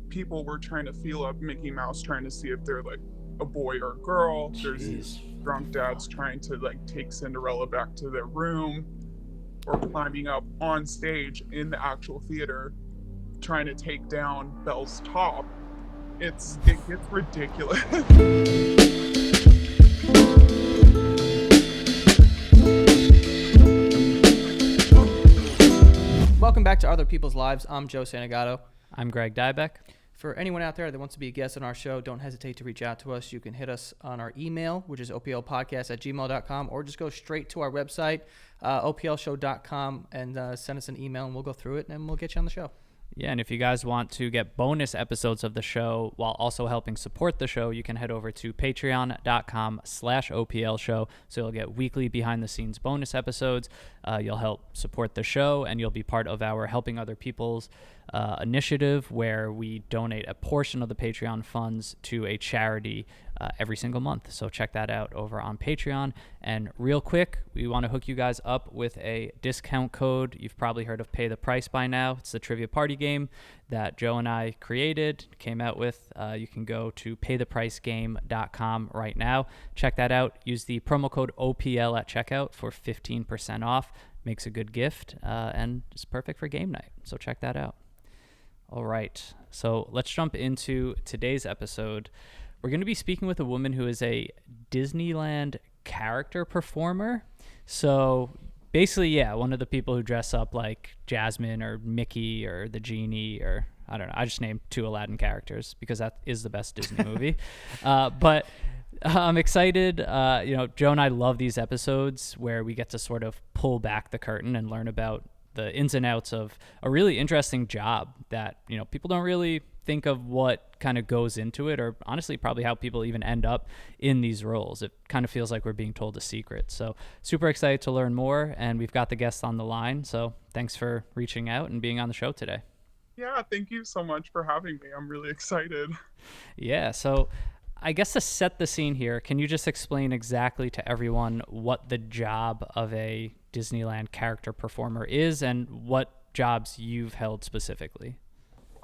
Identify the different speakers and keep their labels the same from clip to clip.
Speaker 1: people were trying to feel up Mickey Mouse, trying to see if they're like a boy or a girl. There's
Speaker 2: Jeez.
Speaker 1: these drunk dads trying to like take Cinderella back to their room, or climbing up on stage in the actual theater trying to take down Belle's top. It gets ridiculous.
Speaker 3: Welcome back to Other People's Lives. I'm Joe Santagato.
Speaker 2: I'm Greg Dybec.
Speaker 3: For anyone out there that wants to be a guest on our show, don't hesitate to reach out to us. You can hit us on our email, which is oplpodcast@gmail.com, or just go straight to our website, oplshow.com, and send us an email, and we'll go through it, and we'll get you on the show.
Speaker 2: Yeah, and if you guys want to get bonus episodes of the show while also helping support the show, you can head over to patreon.com/OPL show. So you'll get weekly behind the scenes bonus episodes. You'll help support the show, and you'll be part of our Helping Other People's initiative, where we donate a portion of the Patreon funds to a charity every single month. So check that out over on Patreon. And real quick, we want to hook you guys up with a discount code. You've probably heard of Pay the Price by now. It's the trivia party game that Joe and I came out with. You can go to paythepricegame.com right now. Check that out. Use the promo code OPL at checkout for 15% off. Makes a good gift, and it's perfect for game night. So check that out. All right, so let's jump into today's episode. We're going to be speaking with a woman who is a Disneyland character performer. So basically, yeah, one of the people who dress up like Jasmine or Mickey or the genie, or I don't know. I just named 2 Aladdin characters because that is the best Disney movie. But I'm excited. Joe and I love these episodes where we get to sort of pull back the curtain and learn about the ins and outs of a really interesting job that, people don't really think of what kind of goes into it, or honestly, probably how people even end up in these roles. It kind of feels like we're being told a secret. So super excited to learn more, and we've got the guest on the line. So thanks for reaching out and being on the show today.
Speaker 1: Yeah, thank you so much for having me. I'm really excited.
Speaker 2: Yeah, so I guess to set the scene here, can you just explain exactly to everyone what the job of a Disneyland character performer is and what jobs you've held specifically?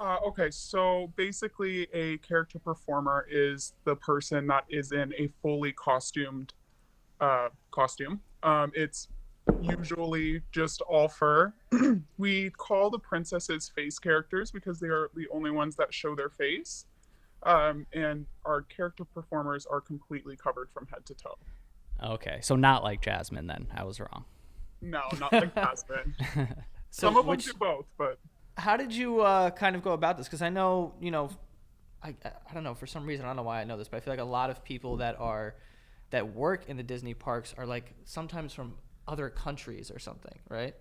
Speaker 1: Okay, so basically a character performer is the person that is in a fully costumed costume. It's usually just all fur. We call the princesses face characters because they are the only ones that show their face. And our character performers are completely covered from head to toe.
Speaker 2: Okay, so not like Jasmine then. I was wrong.
Speaker 1: No, not like Jasmine.
Speaker 3: So
Speaker 1: Some of them do both, but...
Speaker 3: How did you kind of go about this? Because I know, I don't know, for some reason, I don't know why I know this, but I feel like a lot of people that work in the Disney parks are like sometimes from other countries or something, right?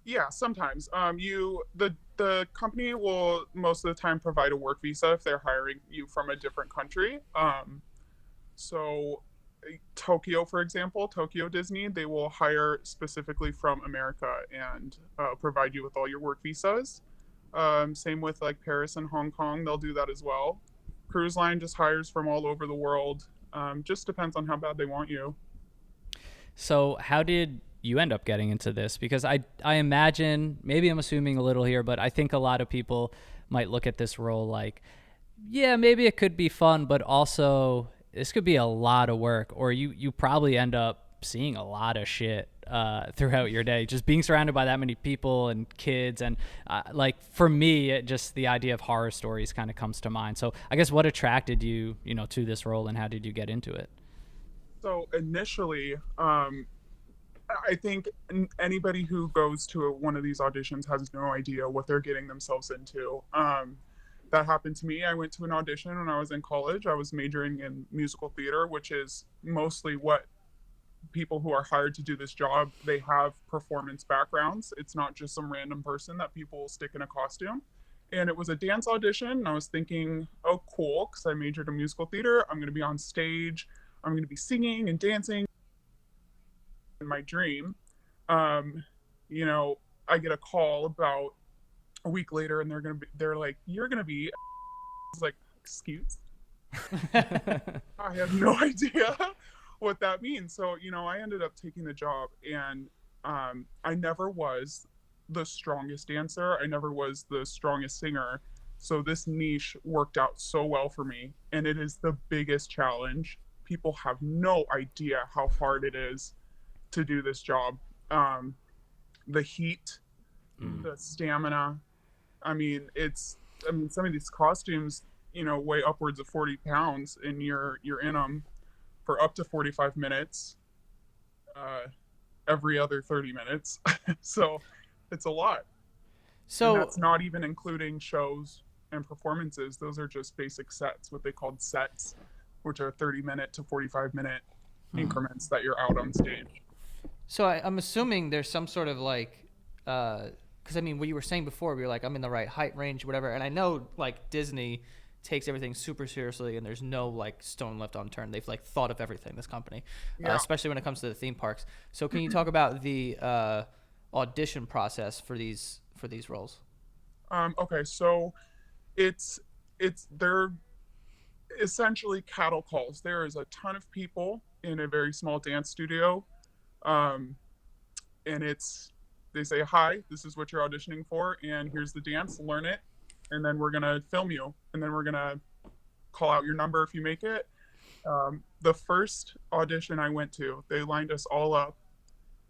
Speaker 1: Yeah, sometimes. The company will most of the time provide a work visa if they're hiring you from a different country. So Tokyo, for example, Tokyo Disney, they will hire specifically from America and provide you with all your work visas. Same with like Paris and Hong Kong, they'll do that as well. Cruise line just hires from all over the world. Just depends on how bad they want you.
Speaker 2: So how did you end up getting into this? Because I imagine, maybe I'm assuming a little here, but I think a lot of people might look at this role like, yeah, maybe it could be fun, but also this could be a lot of work, or you probably end up seeing a lot of shit throughout your day, just being surrounded by that many people and kids. And like for me, just the idea of horror stories kind of comes to mind. So I guess what attracted you, to this role, and how did you get into it?
Speaker 1: So initially, I think anybody who goes to one of these auditions has no idea what they're getting themselves into. That happened to me. I went to an audition when I was in college. I was majoring in musical theater, which is mostly what people who are hired to do this job, they have performance backgrounds. It's not just some random person that people will stick in a costume. And it was a dance audition. And I was thinking, oh, cool, because I majored in musical theater. I'm going to be on stage. I'm going to be singing and dancing. In my dream, I get a call about a week later, and they're like, you're gonna be. I was like, excuse. I have no idea what that means. So I ended up taking the job, and I never was the strongest dancer. I never was the strongest singer. So this niche worked out so well for me, and it is the biggest challenge. People have no idea how hard it is to do this job. Um, the heat, the stamina. I mean, some of these costumes, weigh upwards of 40 pounds, and you're in them for up to 45 minutes, every other 30 minutes. So it's a lot. And
Speaker 3: So
Speaker 1: that's not even including shows and performances. Those are just basic sets, what they called sets, which are 30-minute to 45-minute increments that you're out on stage.
Speaker 3: I'm assuming there's some sort of like, because I mean, what you were saying before, we were like, I'm in the right height range, whatever. And I know like Disney takes everything super seriously, and there's no like stone left unturned. They've like thought of everything. This company,
Speaker 1: Yeah.
Speaker 3: especially when it comes to the theme parks. So can you talk about the audition process for these roles?
Speaker 1: Okay, so it's they're essentially cattle calls. There is a ton of people in a very small dance studio, um, and they say, "Hi, this is what you're auditioning for, and here's the dance. Learn it, and then we're gonna film you, and then we're gonna call out your number if you make it." The first audition I went to, they lined us all up,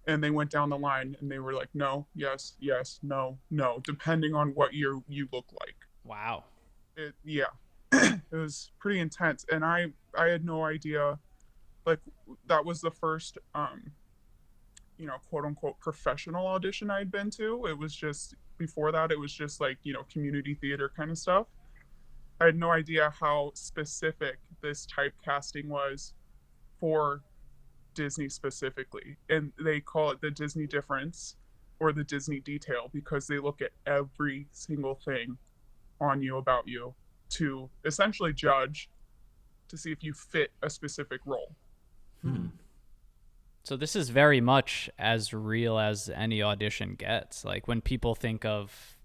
Speaker 1: and they went down the line, and they were like, "No, yes, yes, no, no," depending on what you look like.
Speaker 2: Wow.
Speaker 1: Yeah, it was pretty intense, and I had no idea. Like, that was the first quote unquote professional audition I'd been to. It was just, before that it was just like, community theater kind of stuff. I had no idea how specific this typecasting was for Disney specifically, and they call it the Disney difference or the Disney detail, because they look at every single thing on you, about you, to essentially judge to see if you fit a specific role.
Speaker 2: So this is very much as real as any audition gets. Like when people think of,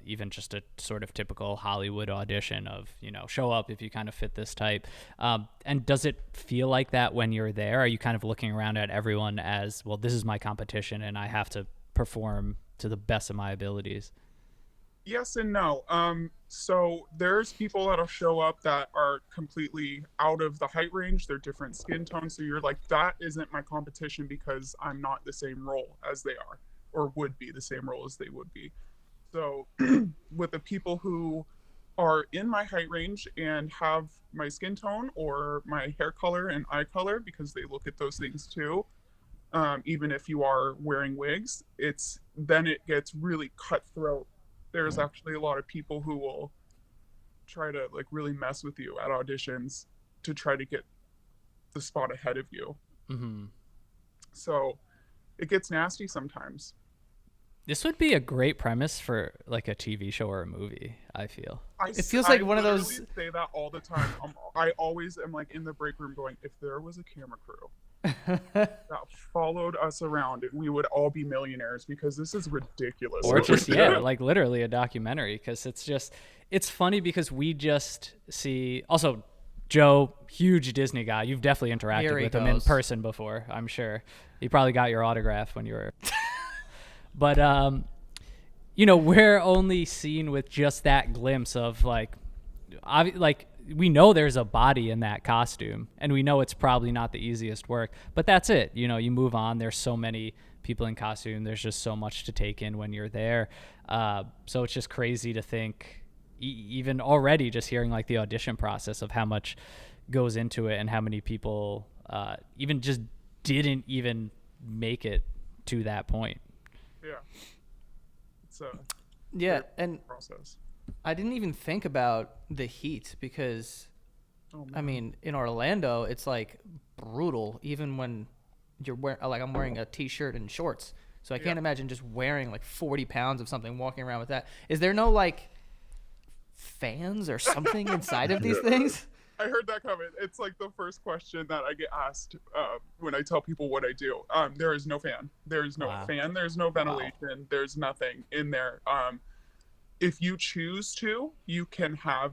Speaker 2: even just a sort of typical Hollywood audition of, show up if you kind of fit this type. And does it feel like that when you're there? Are you kind of looking around at everyone as, well, this is my competition and I have to perform to the best of my abilities?
Speaker 1: Yes and no. So there's people that'll show up that are completely out of the height range. They're different skin tones. So you're like, that isn't my competition, because I'm not the same role as they are, or would be the same role as they would be. So with the people who are in my height range and have my skin tone or my hair color and eye color, because they look at those things too, even if you are wearing wigs, then it gets really cutthroat. There's actually a lot of people who will try to like really mess with you at auditions to try to get the spot ahead of you.
Speaker 2: Mm-hmm.
Speaker 1: So it gets nasty sometimes.
Speaker 2: This would be a great premise for like a TV show or a movie, I feel.
Speaker 3: It feels like one of those.
Speaker 1: I say that all the time. I always am like in the break room going, if there was a camera crew that followed us around, we would all be millionaires, because this is ridiculous.
Speaker 2: Or just, yeah, like literally a documentary, because it's funny because we just see, also Joe, huge Disney guy. You've definitely interacted with him in person before, I'm sure. He probably got your autograph when you were... But, we're only seen with just that glimpse of we know there's a body in that costume, and we know it's probably not the easiest work, but that's it. You move on. There's so many people in costume. There's just so much to take in when you're there. So it's just crazy to think, even already just hearing like the audition process of how much goes into it and how many people even just didn't even make it to that point.
Speaker 1: Yeah. It's
Speaker 3: and
Speaker 1: process.
Speaker 3: I didn't even think about the heat, because I mean, in Orlando it's like brutal, even when you're wearing, like, I'm wearing a t-shirt and shorts, so I can't imagine just wearing like 40 pounds of something, walking around with that. Is there no like fans or something inside of these things?
Speaker 1: I heard that coming. It's like the first question that I get asked when I tell people what I do. There is no fan. There's no fan. There's no ventilation. Wow. There's nothing in there. If you choose to, you can have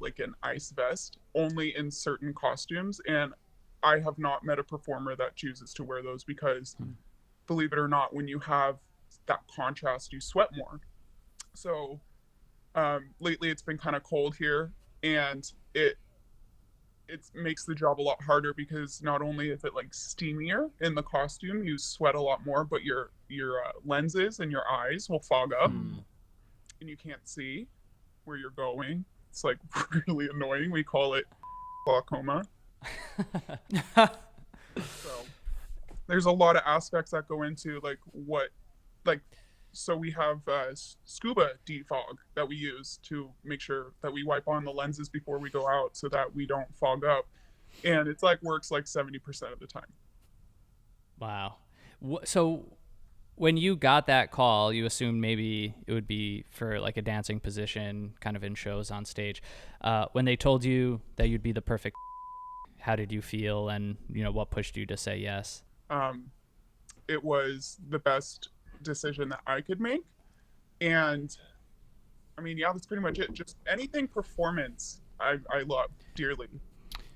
Speaker 1: like an ice vest only in certain costumes. And I have not met a performer that chooses to wear those, because believe it or not, when you have that contrast, you sweat more. So Lately it's been kind of cold here, and it makes the job a lot harder because not only is it like steamier in the costume, you sweat a lot more, but your lenses and your eyes will fog up, and you can't see where you're going. It's like really annoying. We call it glaucoma. So there's a lot of aspects that go into like what like so we have scuba defog that we use to make sure that we wipe on the lenses before we go out so that we don't fog up, and it's like works like 70% of the time.
Speaker 2: Wow. So when you got that call, you assumed maybe it would be for like a dancing position, kind of in shows on stage. When they told you that you'd be the perfect, how did you feel, and what pushed you to say yes?
Speaker 1: It was the best decision that I could make, and I mean, yeah, that's pretty much it. Just anything performance I love dearly,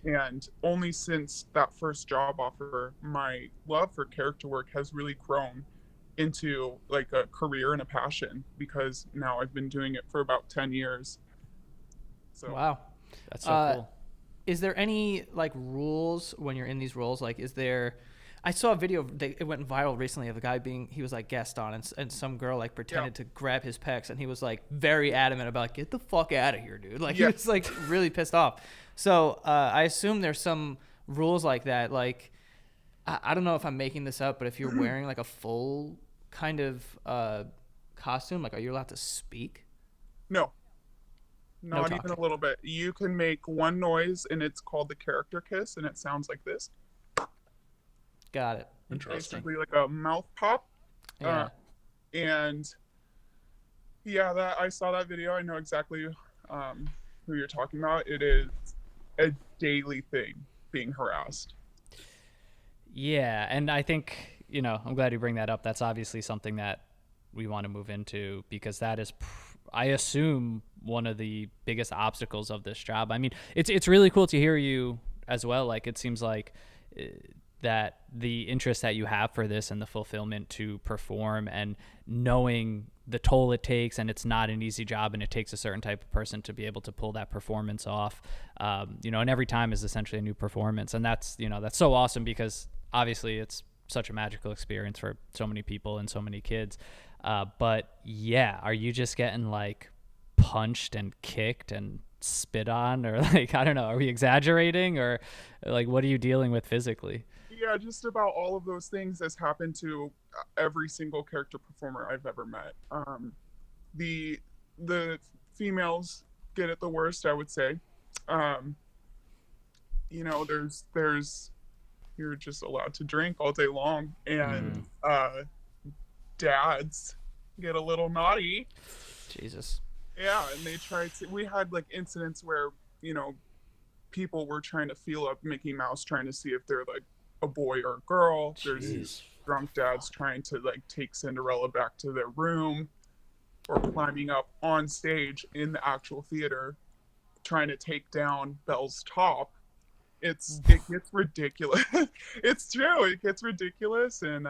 Speaker 1: and only since that first job offer my love for character work has really grown into like a career and a passion, because now I've been doing it for about 10 years. So
Speaker 3: Wow.
Speaker 2: That's so cool.
Speaker 3: Is there any like rules when you're in these roles? Like, is there? I saw a video. It went viral recently of a guy he was like guest on, and some girl like pretended to grab his pecs, and he was like very adamant about get the fuck out of here, dude. Like he was like really pissed off. So I assume there's some rules like that. Like I don't know if I'm making this up, but if you're wearing like a full kind of costume, like are you allowed to speak?
Speaker 1: No,
Speaker 3: No
Speaker 1: not
Speaker 3: talking.
Speaker 1: even a little bit. You can make one noise, and it's called the character kiss, and it sounds like this.
Speaker 3: Got it.
Speaker 4: Interesting.
Speaker 1: Basically like a mouth pop.
Speaker 3: Yeah.
Speaker 1: And yeah, that I saw that video. I know exactly who you're talking about. It is a daily thing, being harassed.
Speaker 2: Yeah, and I think, I'm glad you bring that up. That's obviously something that we want to move into, because that is, I assume, one of the biggest obstacles of this job. I mean, it's really cool to hear you as well. Like, it seems like that the interest that you have for this and the fulfillment to perform, and knowing the toll it takes, and it's not an easy job, and it takes a certain type of person to be able to pull that performance off, and every time is essentially a new performance. And that's so awesome, because obviously it's such a magical experience for so many people and so many kids. But yeah, are you just getting like punched and kicked and spit on, or like, I don't know, are we exaggerating, or like what are you dealing with physically?
Speaker 1: Yeah, just about all of those things has happened to every single character performer I've ever met. The females get it the worst, I would say. There's you're just allowed to drink all day long, and dads get a little naughty.
Speaker 3: Jesus.
Speaker 1: Yeah, and they tried to. We had like incidents where people were trying to feel up Mickey Mouse, trying to see if they're like a boy or a girl.
Speaker 2: Jeez.
Speaker 1: There's drunk dads trying to like take Cinderella back to their room, or climbing up on stage in the actual theater, trying to take down Belle's top. It gets ridiculous. It's true. It gets ridiculous, and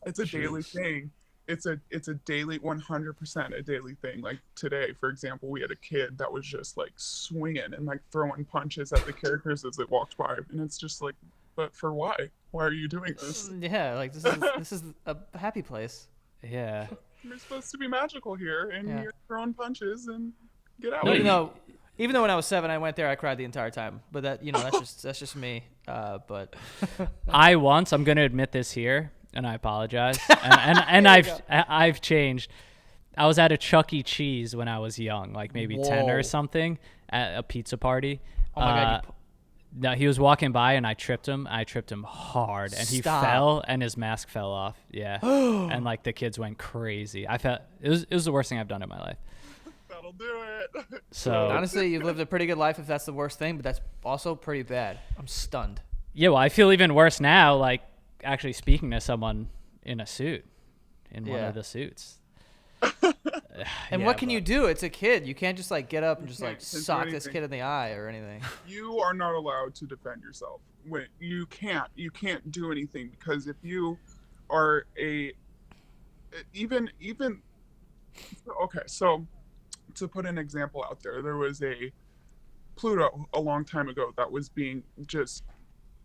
Speaker 1: it's a daily thing. It's a daily 100% a daily thing. Like today, for example, we had a kid that was just like swinging and like throwing punches at the characters as they walked by, and it's just like, but for why? Why are you doing this?
Speaker 3: Yeah, like this is a happy place.
Speaker 2: Yeah.
Speaker 1: You're supposed to be magical here, and you're throwing punches, and get out.
Speaker 3: Even though when I was 7, I went there, I cried the entire time. But that's just me. But
Speaker 2: I'm gonna admit this here, and I apologize. And I've changed. I was at a Chuck E. Cheese when I was young, like maybe 10 or something, at a pizza party.
Speaker 3: Oh my God.
Speaker 2: No, he was walking by, and I tripped him. I tripped him hard, and he fell, and his mask fell off. Yeah, and like the kids went crazy. I felt it was the worst thing I've done in my life.
Speaker 1: That'll do it.
Speaker 2: So
Speaker 3: honestly, you've lived a pretty good life if that's the worst thing, but that's also pretty bad. I'm stunned.
Speaker 2: Yeah, well, I feel even worse now, like actually speaking to someone in a suit, in one of the suits.
Speaker 3: And what can you do? It's a kid. You can't just like get up and just like sock this kid in the eye or anything.
Speaker 1: You are not allowed to defend yourself. You can't do anything, because if you are even okay, so to put an example out there, there was a Pluto a long time ago that was being just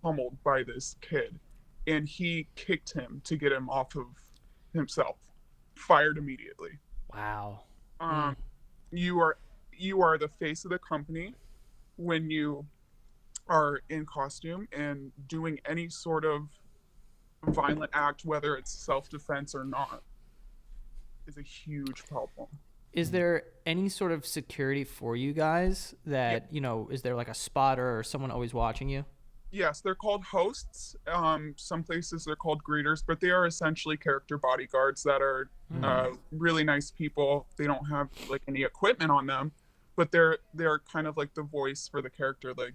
Speaker 1: pummeled by this kid, and he kicked him to get him off of himself, fired immediately.
Speaker 2: Wow.
Speaker 1: Um, you are the face of the company when you are in costume and doing any sort of violent act, whether it's self-defense or not, is a huge problem.
Speaker 3: Is there any sort of security for you guys that, is there like a spotter or someone always watching you?
Speaker 1: Yes, they're called hosts. Some places they're called greeters, but they are essentially character bodyguards that are really nice people. They don't have like any equipment on them, but they're kind of like the voice for the character. Like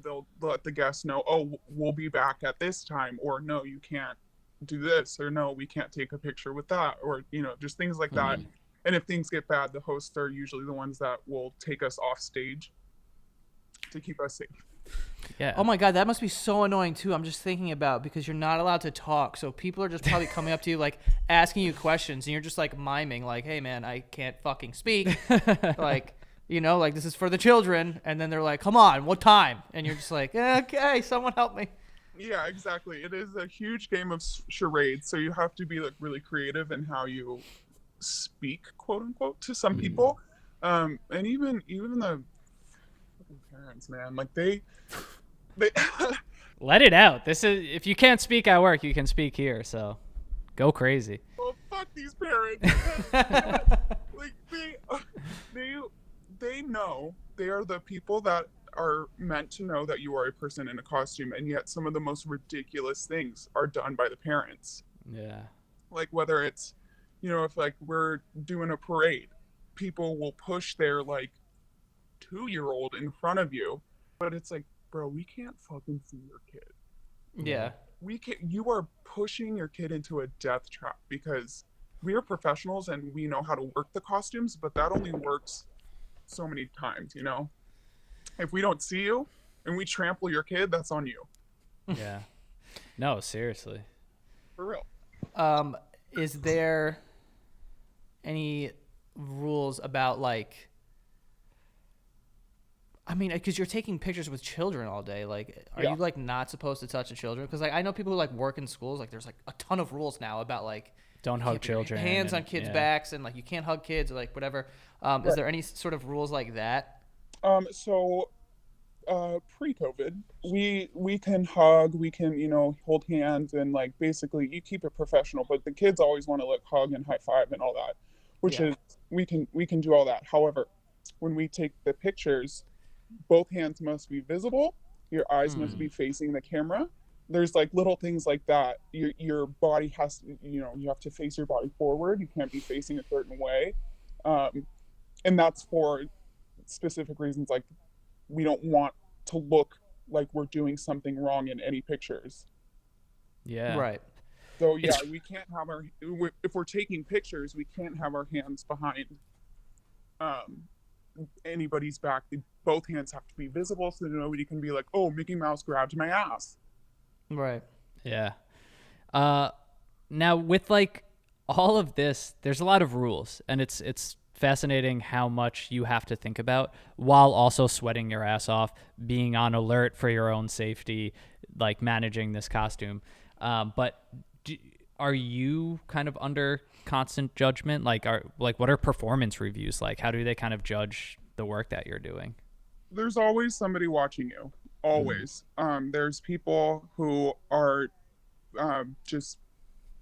Speaker 1: they'll let the guests know, oh, we'll be back at this time, or no, you can't do this, or no, we can't take a picture with that, or just things like that. And if things get bad, the hosts are usually the ones that will take us off stage to keep us safe.
Speaker 2: Yeah.
Speaker 3: Oh my God, that must be so annoying too. I'm just thinking about, because you're not allowed to talk, so people are just probably coming up to you like asking you questions, and you're just like miming, like, "Hey man, I can't fucking speak," like like this is for the children, and then they're like, "Come on, what time?" And you're just like, "Okay, someone help me."
Speaker 1: Yeah, exactly. It is a huge game of charades, so you have to be like really creative in how you speak, quote unquote, to some people, and even the parents, man, like they
Speaker 2: Let it out. This is, if you can't speak at work, you can speak here. So go crazy.
Speaker 1: well, fuck these parents. Like they know, they are the people that are meant to know that you are a person in a costume, and yet some of the most ridiculous things are done by the parents.
Speaker 2: Yeah.
Speaker 1: Like whether it's if like we're doing a parade, people will push their like 2-year-old in front of you, but it's like, bro, we can't fucking see your kid.
Speaker 3: Yeah.
Speaker 1: You are pushing your kid into a death trap, because we are professionals and we know how to work the costumes, but that only works so many times. If we don't see you and we trample your kid, that's on you.
Speaker 2: Yeah. No, seriously.
Speaker 1: For real.
Speaker 3: Is there any rules about like, I mean, because you're taking pictures with children all day, like, are you like not supposed to touch the children? Because like I know people who like work in schools, like there's like a ton of rules now about like,
Speaker 2: don't hug children,
Speaker 3: hands on kids' backs, and like you can't hug kids or like whatever. Is there any sort of rules like that?
Speaker 1: So pre-COVID, we can hug, we can hold hands, and like basically you keep it professional, but the kids always want to like hug and high five and all that, which is we can do all that. However, when we take the pictures, both hands must be visible, your eyes must be facing the camera. There's like little things like that. Your body has to, you have to face your body forward. You can't be facing a certain way, and that's for specific reasons. Like we don't want to look like we're doing something wrong in any pictures.
Speaker 2: Yeah.
Speaker 3: Right.
Speaker 1: So yeah, we can't have if we're taking pictures, we can't have our hands behind anybody's back. Both hands have to be visible, so that nobody can be like, "Oh, Mickey Mouse grabbed my ass."
Speaker 3: Right.
Speaker 2: Yeah. Now with like all of this, there's a lot of rules, and it's fascinating how much you have to think about while also sweating your ass off, being on alert for your own safety, like managing this costume. But are you kind of under constant judgment? Like, what are performance reviews like? How do they kind of judge the work that you're doing?
Speaker 1: There's always somebody watching you. Always. There's people who are just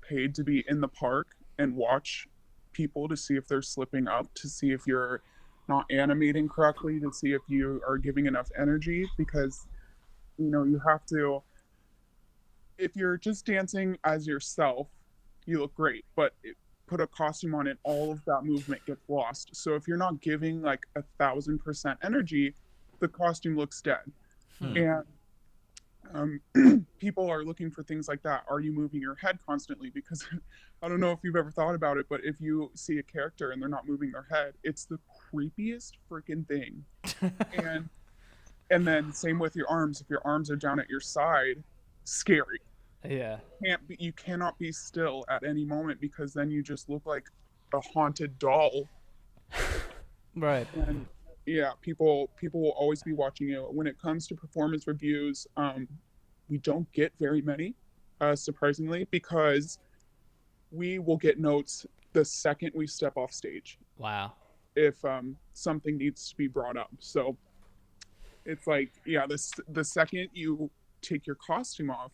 Speaker 1: paid to be in the park and watch people to see if they're slipping up, to see if you're not animating correctly, to see if you are giving enough energy, because you have to. If you're just dancing as yourself, you look great, but put a costume on it, all of that movement gets lost. So if you're not giving like 1,000% energy, the costume looks dead. And people are looking for things like that. Are you moving your head constantly? Because I don't know if you've ever thought about it, but if you see a character and they're not moving their head, it's the creepiest freaking thing. and then same with your arms. If your arms are down at your side, scary.
Speaker 2: Yeah.
Speaker 1: You cannot be still at any moment, because then you just look like a haunted doll.
Speaker 3: Right.
Speaker 1: And yeah, people will always be watching you. When it comes to performance reviews, we don't get very many, surprisingly, because we will get notes the second we step off stage
Speaker 2: Wow.
Speaker 1: if something needs to be brought up. So it's like, yeah, the second you take your costume off,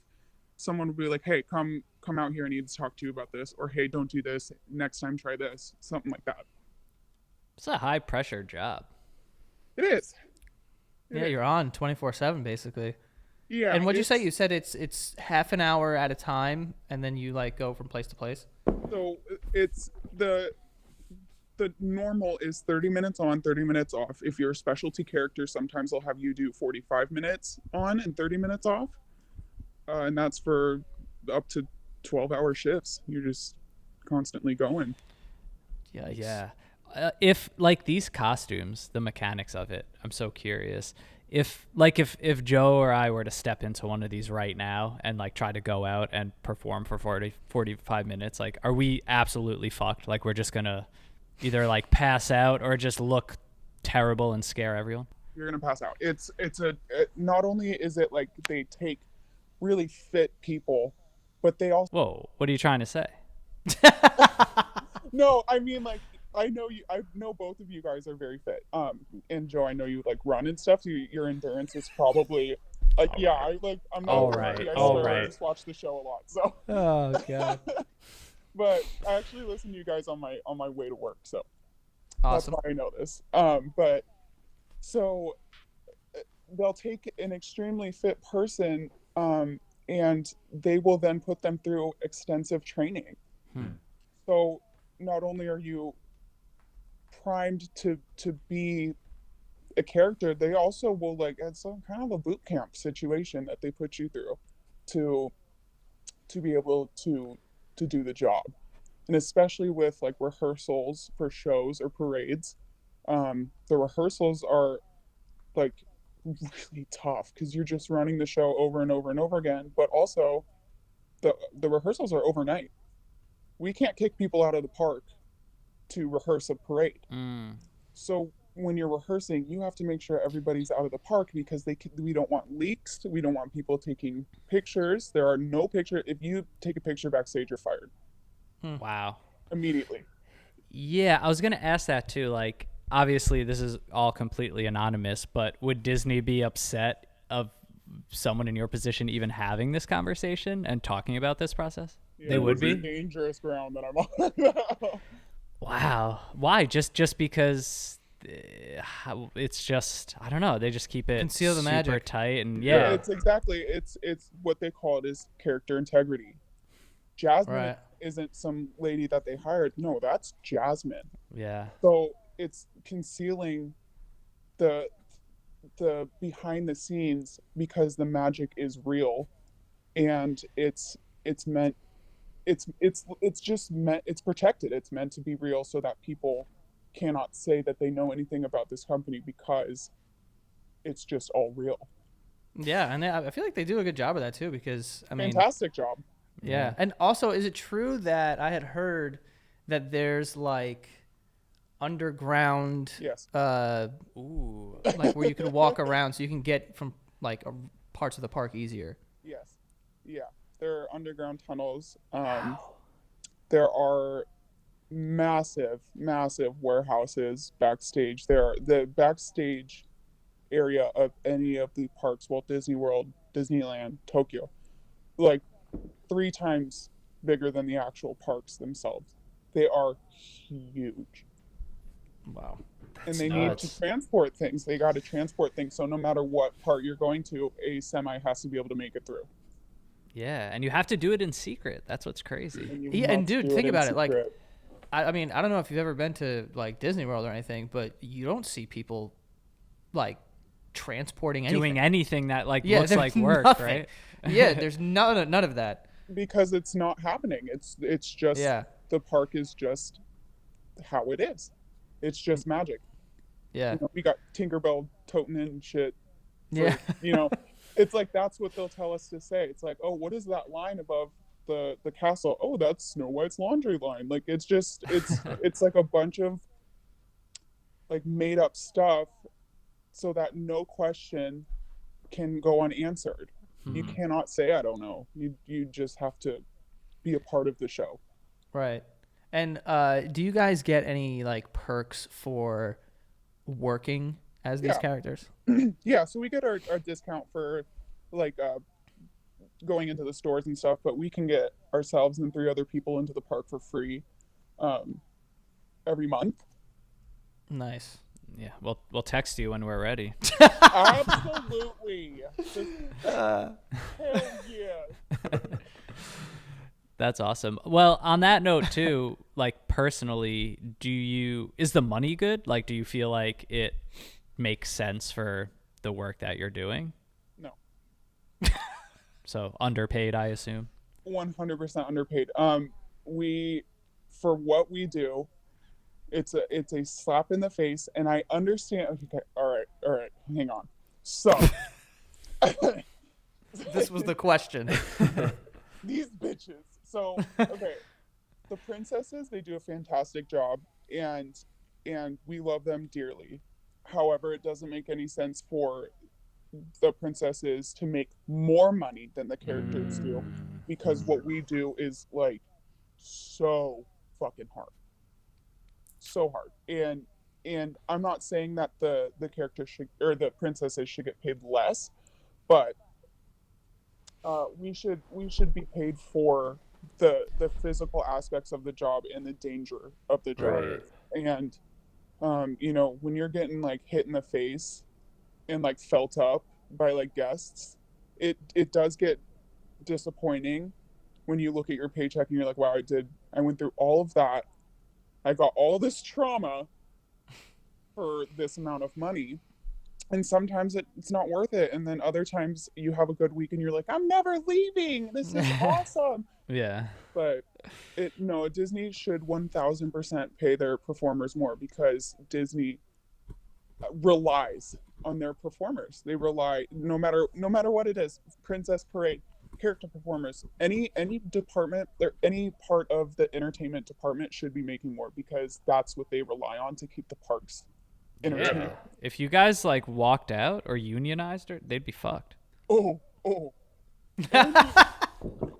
Speaker 1: someone will be like, "Hey, come out here. I need to talk to you about this," or "Hey, don't do this. Next time, try this." Something like that.
Speaker 2: It's a high pressure job.
Speaker 1: It is.
Speaker 3: Yeah, you're on 24/7 basically.
Speaker 1: Yeah.
Speaker 3: And what'd you say? You said it's half an hour at a time, and then you like go from place to place.
Speaker 1: So it's the normal is 30 minutes on, 30 minutes off. If you're a specialty character, sometimes they'll have you do 45 minutes on and 30 minutes off. And that's for up to 12-hour shifts. You're just constantly going.
Speaker 3: Yikes.
Speaker 2: Yeah. If like these costumes, the mechanics of it, I'm so curious. If Joe or I were to step into one of these right now and like try to go out and perform for 45 minutes, like are we absolutely fucked? Like we're just gonna either like pass out or just look terrible and scare everyone?
Speaker 1: You're gonna pass out. Not only is it like they take really fit people, but they also
Speaker 2: Whoa, what are you trying to say?
Speaker 1: no. I mean, like I know both of you guys are very fit. And Joe, I know you like run and stuff. So your endurance is probably like yeah. I'm not.
Speaker 2: All
Speaker 1: gonna
Speaker 2: right,
Speaker 1: lie, I
Speaker 2: all
Speaker 1: swear, I
Speaker 2: right.
Speaker 1: just watch the show a lot. So.
Speaker 3: Oh god.
Speaker 1: But I actually listen to you guys on my way to work, so
Speaker 3: Awesome.
Speaker 1: that's why I know this. But so they'll take an extremely fit person, and they will then put them through extensive training. So not only are you primed to be a character, they also will like it's some kind of a boot camp situation that they put you through to be able to do the job. And especially with like rehearsals for shows or parades, the rehearsals are like really tough because you're just running the show over and over and over again. But also the rehearsals are overnight. We can't kick people out of the park to rehearse a parade. So when you're rehearsing, you have to make sure everybody's out of the park because we don't want leaks. We don't want people taking pictures. There are no pictures. If you take a picture backstage, you're fired.
Speaker 2: Wow.
Speaker 1: Immediately.
Speaker 2: Yeah, I was going to ask that too. Like, obviously, this is all completely anonymous, but would Disney be upset of someone in your position even having this conversation and talking about this process?
Speaker 1: Yeah,
Speaker 2: They would
Speaker 1: it's
Speaker 2: be?
Speaker 1: dangerous ground that I'm on.
Speaker 2: Wow. Why? Just because it's just, I don't know. They just keep it
Speaker 3: Conceal the
Speaker 2: super
Speaker 3: magic.
Speaker 2: tight. And
Speaker 1: Yeah,
Speaker 2: yeah.
Speaker 1: it's what they call it is character integrity. Jasmine
Speaker 3: Right.
Speaker 1: isn't some lady that they hired. No, that's Jasmine.
Speaker 2: Yeah.
Speaker 1: So it's concealing the behind the scenes because the magic is real, and it's meant it's just meant it's protected. It's meant to be real so that people cannot say that they know anything about this company because it's just all real.
Speaker 3: Yeah, and I feel like they do a good job of that too because I mean,
Speaker 1: Fantastic job.
Speaker 3: yeah. And also, is it true that I had heard that there's like underground,
Speaker 1: Yes.
Speaker 2: Ooh.
Speaker 3: like where you can walk around so you can get from like parts of the park easier?
Speaker 1: Yes. Yeah. There are underground tunnels. There are massive warehouses backstage. There are the backstage area of any of the parks, Walt Disney World, Disneyland, Tokyo, like 3 times bigger than the actual parks themselves. They are huge.
Speaker 3: Wow.
Speaker 1: And they
Speaker 2: nuts.
Speaker 1: need to transport things. They got to transport things. So no matter what part you're going to, a semi has to be able to make it through.
Speaker 2: Yeah. And you have to do it in secret. That's what's crazy.
Speaker 1: And you
Speaker 3: Yeah, and
Speaker 1: must
Speaker 3: dude,
Speaker 1: do
Speaker 3: think
Speaker 1: in
Speaker 3: about it, like,
Speaker 1: secret.
Speaker 3: I mean, I don't know if you've ever been to like Disney World or anything, but you don't see people like transporting anything.
Speaker 2: Doing anything that like
Speaker 3: Yeah,
Speaker 2: looks
Speaker 3: there's
Speaker 2: like work,
Speaker 3: nothing.
Speaker 2: right?
Speaker 3: Yeah, there's none of that.
Speaker 1: Because it's not happening. It's just
Speaker 3: Yeah.
Speaker 1: the park is just how it is. It's just magic.
Speaker 3: Yeah.
Speaker 1: You know, we got Tinkerbell toting in shit. For,
Speaker 3: Yeah.
Speaker 1: You know, it's like that's what they'll tell us to say. It's like, oh, what is that line above the castle? Oh, that's Snow White's laundry line. Like it's just it's like a bunch of like made up stuff so that no question can go unanswered. You cannot say I don't know. You just have to be a part of the show.
Speaker 3: Right. And do you guys get any like perks for working as these
Speaker 1: Yeah.
Speaker 3: characters?
Speaker 1: Yeah, so we get our discount for like going into the stores and stuff, but we can get ourselves and 3 other people into the park for free every month.
Speaker 3: Nice.
Speaker 2: Yeah, we'll text you when we're ready.
Speaker 1: Absolutely. Hell yeah.
Speaker 2: That's awesome. Well, on that note too, like personally, is the money good? Like, do you feel like it makes sense for the work that you're doing?
Speaker 1: No.
Speaker 2: So underpaid, I assume.
Speaker 1: 100% underpaid. We, for what we do, it's a slap in the face, and I understand. Okay, all right, hang on. So,
Speaker 3: This was the question.
Speaker 1: these bitches. So, okay, the princesses, they do a fantastic job, and we love them dearly. However, it doesn't make any sense for the princesses to make more money than the characters do, because what we do is like so fucking hard. So hard. And I'm not saying that the characters should, or the princesses should get paid less, but we should be paid for the physical aspects of the job and the danger of the job.
Speaker 2: Right.
Speaker 1: And you know, when you're getting like hit in the face and like felt up by like guests, it does get disappointing when you look at your paycheck and you're like, wow, I went through all of that, I got all this trauma for this amount of money. And sometimes it's not worth it, and then other times you have a good week and you're like, I'm never leaving, this is awesome.
Speaker 2: Yeah.
Speaker 1: But Disney should 1000% pay their performers more, because Disney relies on their performers. They rely, no matter what it is, Princess Parade, character performers, any department or any part of the entertainment department should be making more, because that's what they rely on to keep the parks entertaining.
Speaker 2: Yeah. If you guys like walked out or unionized, they'd be fucked.
Speaker 1: Oh.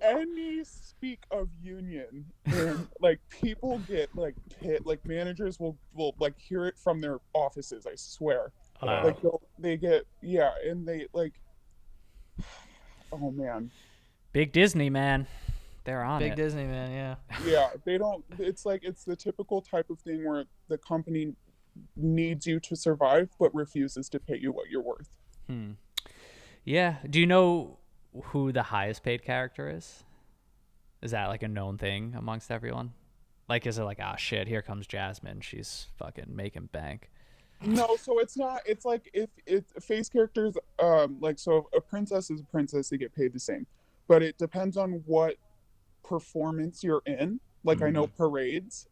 Speaker 1: Any speak of union, and like people get like hit, like managers will like hear it from their offices, I swear. Like they get, yeah, and they like, oh man.
Speaker 2: Big Disney, man. They're on
Speaker 3: Big
Speaker 2: it.
Speaker 3: Disney, man, yeah.
Speaker 1: Yeah, they don't, it's like, it's the typical type of thing where the company needs you to survive but refuses to pay you what you're worth.
Speaker 2: Yeah. Do you know who the highest paid character is? Is that like a known thing amongst everyone? Like, is it like, ah, shit, here comes Jasmine, she's fucking making bank?
Speaker 1: No, so it's not. It's like if face characters, like, so a princess is a princess, they get paid the same, but it depends on what performance you're in. Like, I know parades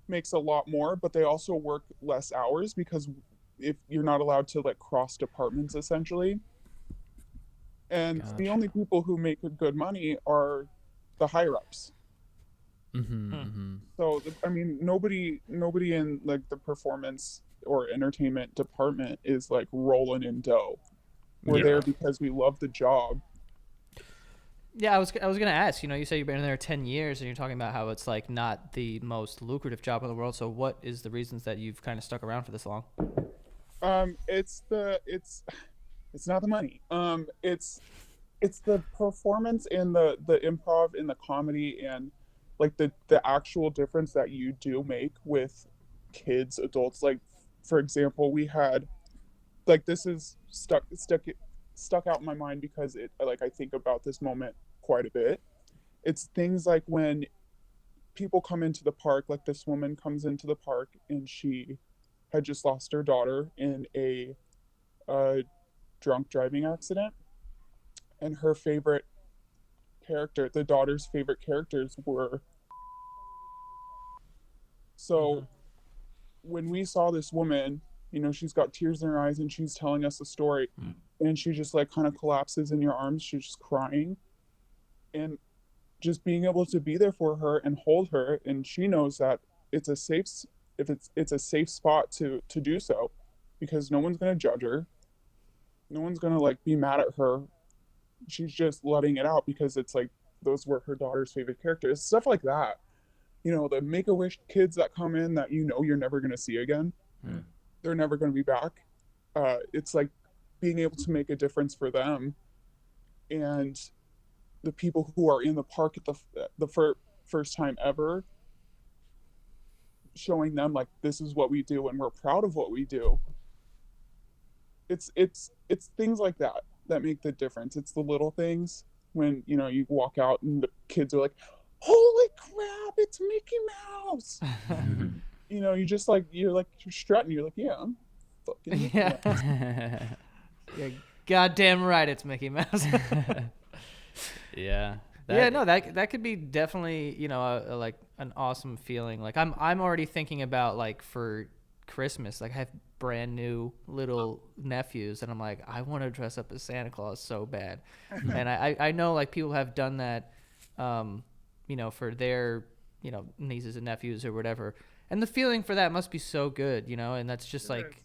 Speaker 1: makes a lot more, but they also work less hours, because if you're not allowed to like cross departments essentially, and the only people who make good money are the higher ups. So I mean, nobody in like the performance or entertainment department is like rolling in dough. We're there because we love the job.
Speaker 3: Yeah, I was gonna ask. You say you've been in there 10 years, and you're talking about how it's like not the most lucrative job in the world. So, what is the reasons that you've kind of stuck around for this long?
Speaker 1: It's not the money. It's the performance and the improv and the comedy, and like the actual difference that you do make with kids, adults. Like, for example, we had, like, this is stuck out in my mind because I think about this moment quite a bit. It's things like when people come into the park, like this woman comes into the park and she had just lost her daughter in a drunk driving accident, and her favorite character, the daughter's favorite characters were. So when we saw this woman, she's got tears in her eyes and she's telling us the story, and she just like kind of collapses in your arms. She's just crying, and just being able to be there for her and hold her, and she knows that it's a safe if it's a safe spot to do so, because no one's gonna judge her, no one's gonna like be mad at her. She's just letting it out because it's like those were her daughter's favorite characters, stuff like that. The Make-A-Wish kids that come in that you're never gonna see again. They're never gonna be back. It's like being able to make a difference for them, and the people who are in the park at the first time ever, showing them like this is what we do and we're proud of what we do. It's things like that that make the difference. It's the little things when you walk out and the kids are like, holy crap, it's Mickey Mouse. You're strutting, you're like, yeah, I'm fucking Mickey Mouse.
Speaker 3: Yeah, goddamn right, it's Mickey Mouse.
Speaker 2: Yeah.
Speaker 3: That could be definitely like an awesome feeling. Like I'm already thinking about like for Christmas, like I have brand new little nephews, and I'm like, I want to dress up as Santa Claus so bad. And I know like people have done that, for their nieces and nephews or whatever. And the feeling for that must be so good, and that's just like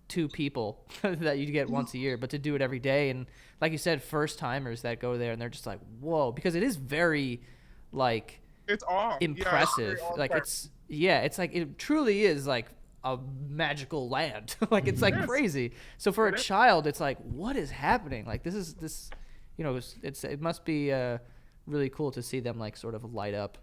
Speaker 3: 2 people that you get once a year, but to do it every day. And like you said, first timers that go there and they're just like, whoa, because it is very like
Speaker 1: it's awe.
Speaker 3: impressive.
Speaker 1: Yeah,
Speaker 3: like it's like it truly is like a magical land. Like it's like crazy. So for a child, it's like, what is happening? Like this it must be really cool to see them like sort of light up.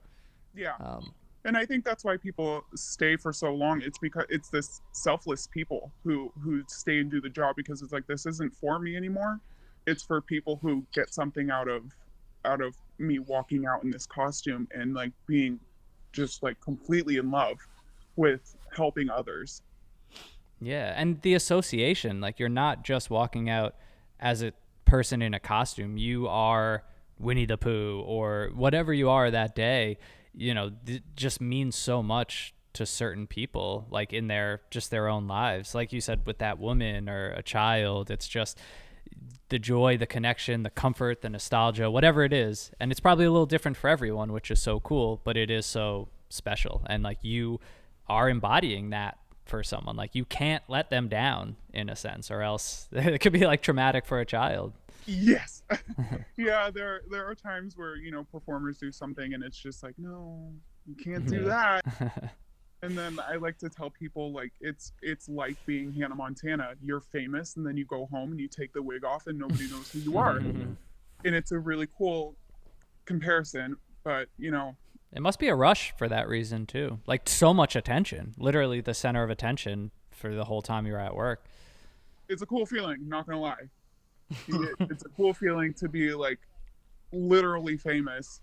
Speaker 1: Yeah. And I think that's why people stay for so long. It's because it's this selfless people who stay and do the job, because it's like, this isn't for me anymore. It's for people who get something out of me walking out in this costume and like being just like completely in love with helping others.
Speaker 2: Yeah, and the association, like you're not just walking out as a person in a costume. You are Winnie the Pooh or whatever you are that day. Just means so much to certain people, like in their own lives. Like you said, with that woman or a child, it's just the joy, the connection, the comfort, the nostalgia, whatever it is. And it's probably a little different for everyone, which is so cool, but it is so special. And like you are embodying that for someone. Like you can't let them down in a sense, or else it could be like traumatic for a child.
Speaker 1: Yes. Yeah, there are times where performers do something and it's just like, no, you can't do that. And then I like to tell people like it's like being Hannah Montana. You're famous and then you go home and you take the wig off and nobody knows who you are. And it's a really cool comparison, but
Speaker 2: it must be a rush for that reason too. Like so much attention, literally the center of attention for the whole time you're at work.
Speaker 1: It's a cool feeling, not gonna lie. It's a cool feeling to be like literally famous,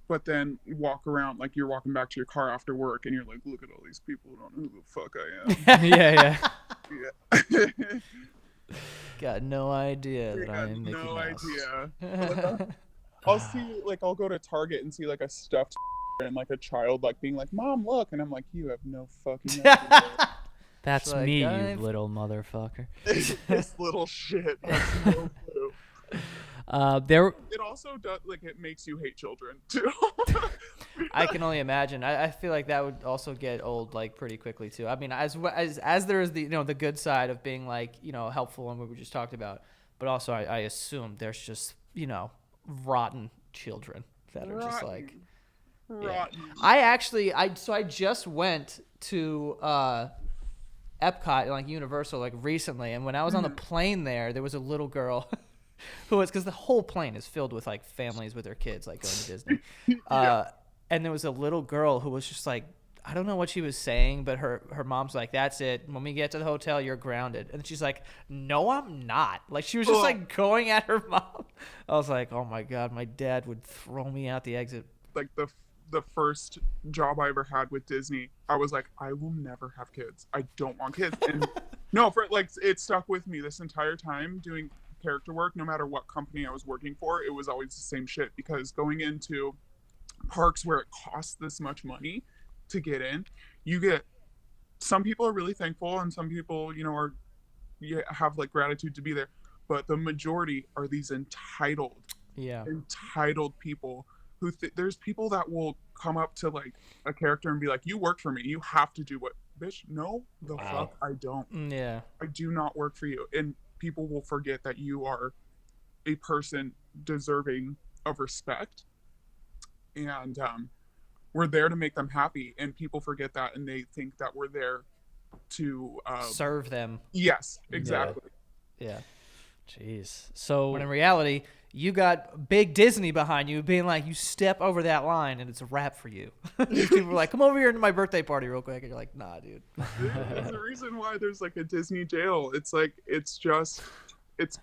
Speaker 1: but then walk around like you're walking back to your car after work and you're like, look at all these people who don't know who the fuck I
Speaker 2: am.
Speaker 1: Yeah.
Speaker 3: Got no idea that I am Mickey Mouse.
Speaker 1: Idea. I'll go to Target and see like a stuffed and like a child like being like, Mom, look, and I'm like, you have no fucking idea.
Speaker 2: That's like, me, you little motherfucker.
Speaker 1: This little shit has no clue. It also does, like, it makes you hate children too.
Speaker 3: I can only imagine. I feel like that would also get old like pretty quickly too. I mean, as there is the the good side of being like helpful and what we just talked about, but also I assume there's just rotten children that are just like rotten. Yeah. I just went to Epcot, like Universal, like recently, and when I was on the plane there was a little girl who was, because the whole plane is filled with like families with their kids like going to Disney. And there was a little girl who was just like, I don't know what she was saying, but her mom's like, that's it, when we get to the hotel you're grounded. And she's like, no I'm not. Like she was just like going at her mom. I was like, oh my god, my dad would throw me out the exit.
Speaker 1: Like the first job I ever had with Disney, I was like, I will never have kids. I don't want kids. And no, for like it stuck with me this entire time doing character work. No matter what company I was working for, it was always the same shit, because going into parks where it costs this much money to get in, some people are really thankful and some people have like gratitude to be there, but the majority are these entitled people who there's people that will come up to like a character and be like, you work for me, you have to do what bitch, no, the
Speaker 2: Wow.
Speaker 1: fuck I don't.
Speaker 3: Yeah.
Speaker 1: I do not work for you. And people will forget that you are a person deserving of respect. And we're there to make them happy. And people forget that and they think that we're there to,
Speaker 3: Serve them.
Speaker 1: yes,
Speaker 2: Yeah.
Speaker 1: exactly.
Speaker 3: Yeah.
Speaker 2: Jeez. So
Speaker 3: When in reality, you got big Disney behind you being like, you step over that line and it's a wrap for you. These people are like, come over here to my birthday party real quick. And you're like, nah, dude.
Speaker 1: There's a reason why there's like a Disney jail. It's like, it's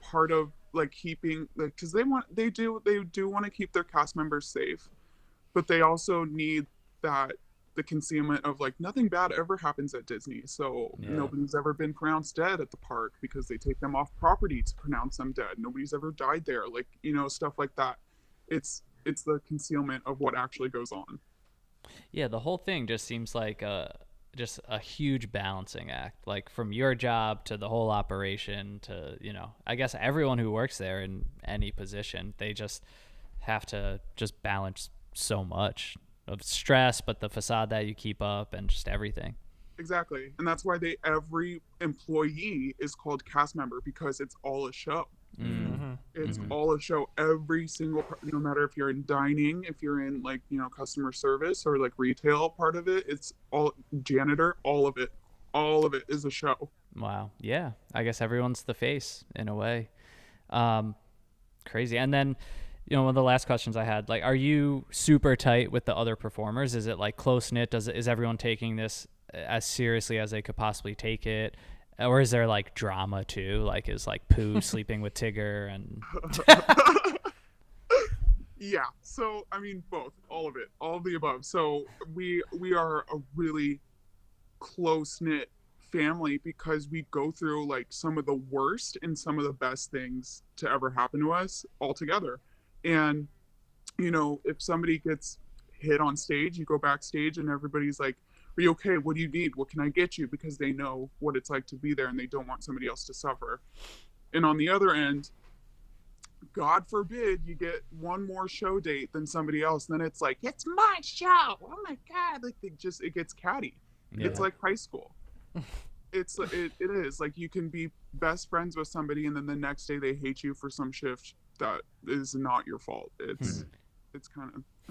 Speaker 1: part of like keeping, like, because they do want to keep their cast members safe, but they also need the concealment of like nothing bad ever happens at Disney. So
Speaker 2: Yeah.
Speaker 1: nobody's ever been pronounced dead at the park because they take them off property to pronounce them dead. Nobody's ever died there, like, stuff like that. It's the concealment of what actually goes on.
Speaker 2: yeah, the whole thing just seems like just a huge balancing act, like from your job to the whole operation to, I guess everyone who works there in any position, they just have to just balance so much of stress, but the facade that you keep up and just everything.
Speaker 1: Exactly. And that's why every employee is called cast member, because it's all a show. It's all a show. Every single, no matter if you're in dining, if you're in like, customer service or like retail part of it, it's all janitor, all of it is a show.
Speaker 2: Wow. Yeah. I guess everyone's the face in a way. Crazy. And then, one of the last questions I had, like, are you super tight with the other performers? Is it like close knit? Is everyone taking this as seriously as they could possibly take it? Or is there like drama too? Like, is like Pooh sleeping with Tigger and
Speaker 1: Yeah. So, I mean, both, all of it, all of the above. So we are a really close knit family because we go through like some of the worst and some of the best things to ever happen to us all together. And, if somebody gets hit on stage, you go backstage and everybody's like, are you okay? What do you need? What can I get you? Because they know what it's like to be there and they don't want somebody else to suffer. And on the other end, God forbid you get one more show date than somebody else. Then it's like, it's my show. Oh my God. Like it gets catty.
Speaker 2: Yeah.
Speaker 1: It's like high school. It is like you can be best friends with somebody and then the next day they hate you for some shift that is not your fault. It's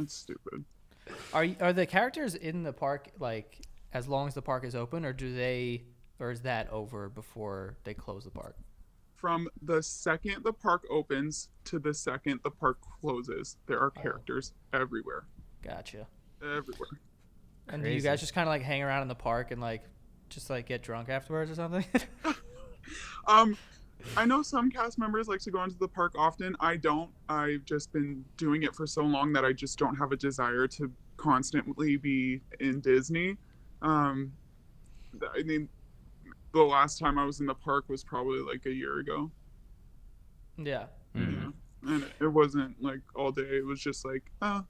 Speaker 1: stupid.
Speaker 3: Are the characters in the park like as long as the park is open, or is that over before they close the park?
Speaker 1: From the second the park opens to the second the park closes, there are characters everywhere.
Speaker 3: Gotcha.
Speaker 1: Everywhere.
Speaker 3: And do you guys just kind of like hang around in the park and like just like get drunk afterwards or something?
Speaker 1: I know some cast members like to go into the park often. I don't. I've just been doing it for so long that I just don't have a desire to constantly be in Disney. I mean, the last time I was in the park was probably like a year ago.
Speaker 3: Yeah.
Speaker 2: Mm-hmm.
Speaker 1: Yeah. And it wasn't like all day. It was just like, I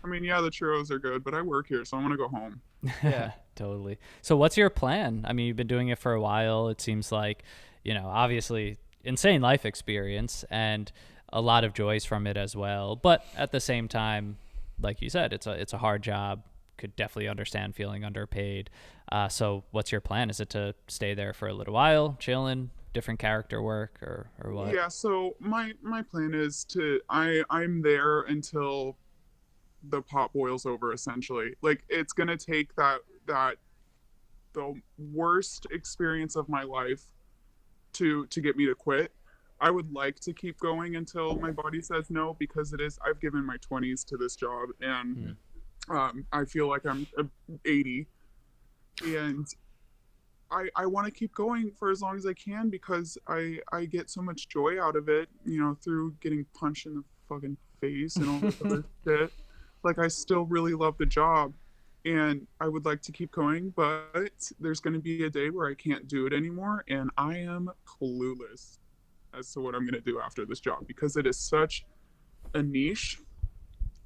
Speaker 1: mean, yeah, the churros are good, but I work here, so I want to go home.
Speaker 3: Yeah.
Speaker 2: Totally. So what's your plan? I mean, you've been doing it for a while. It seems like, obviously insane life experience and a lot of joys from it as well. But at the same time, like you said, it's a hard job. Could definitely understand feeling underpaid. So what's your plan? Is it to stay there for a little while, chilling, different character work, or what?
Speaker 1: Yeah, so my plan is I'm there until the pot boils over, essentially. Like, it's gonna take that the worst experience of my life to get me to quit. I would like to keep going until my body says no, because I've given my 20s to this job, and I feel like I'm 80, and I want to keep going for as long as I can because I get so much joy out of it, through getting punched in the fucking face and all this other shit. Like, I still really love the job and I would like to keep going, but there's going to be a day where I can't do it anymore, and I am clueless as to what I'm going to do after this job because it is such a niche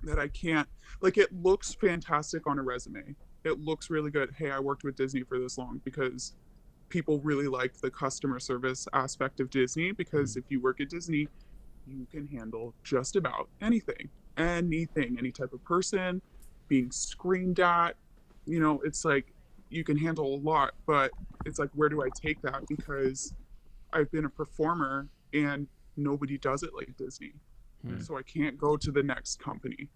Speaker 1: that I can't, like, it looks fantastic on a resume. It looks really good. Hey, I worked with Disney for this long, because people really like the customer service aspect of Disney, because if you work at Disney, you can handle just about anything, any type of person being screamed at. It's like you can handle a lot, but it's like, where do I take that? Because I've been a performer and nobody does it like Disney. So I can't go to the next company.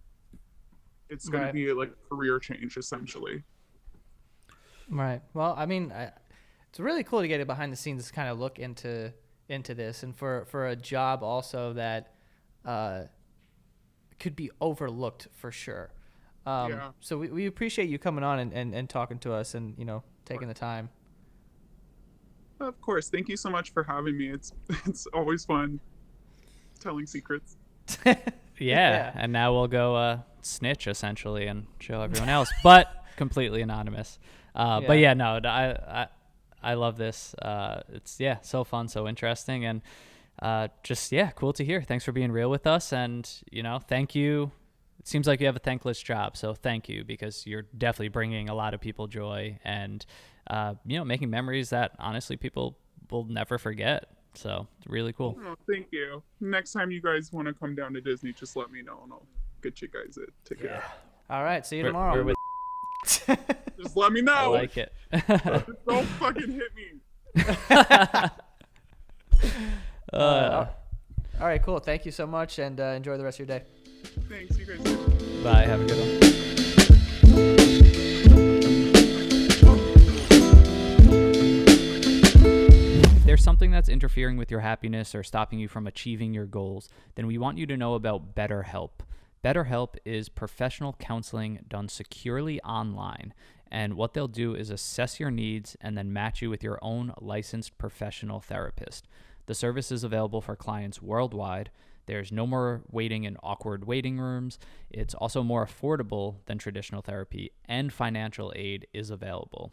Speaker 1: It's going to be like a career change, essentially.
Speaker 3: Right. Well, I mean, it's really cool to get a behind the scenes kind of look into this, and for a job also that could be overlooked for sure. So we appreciate you coming on and talking to us, and taking the time.
Speaker 1: Of course. Thank you so much for having me. It's always fun telling secrets.
Speaker 2: Yeah, and now we'll go snitch essentially and show everyone else, but completely anonymous. But yeah, no, I love this. It's so fun, so interesting, and cool to hear. Thanks for being real with us, and thank you. It seems like you have a thankless job, so thank you, because you're definitely bringing a lot of people joy and making memories that honestly people will never forget. So it's really cool.
Speaker 1: Oh, thank you. Next time you guys want to come down to Disney, just let me know and I'll get you guys a ticket.
Speaker 3: Yeah. All right. See you tomorrow.
Speaker 1: Just let me know.
Speaker 2: I like it.
Speaker 1: Just don't fucking hit me.
Speaker 3: All right. Cool. Thank you so much, and enjoy the rest of your day.
Speaker 1: Thanks. You guys too.
Speaker 2: Bye. Have a good one. There's something that's interfering with your happiness or stopping you from achieving your goals, then we want you to know about BetterHelp. BetterHelp is professional counseling done securely online, and what they'll do is assess your needs and then match you with your own licensed professional therapist. The service is available for clients worldwide. There's no more waiting in awkward waiting rooms. It's also more affordable than traditional therapy, and financial aid is available.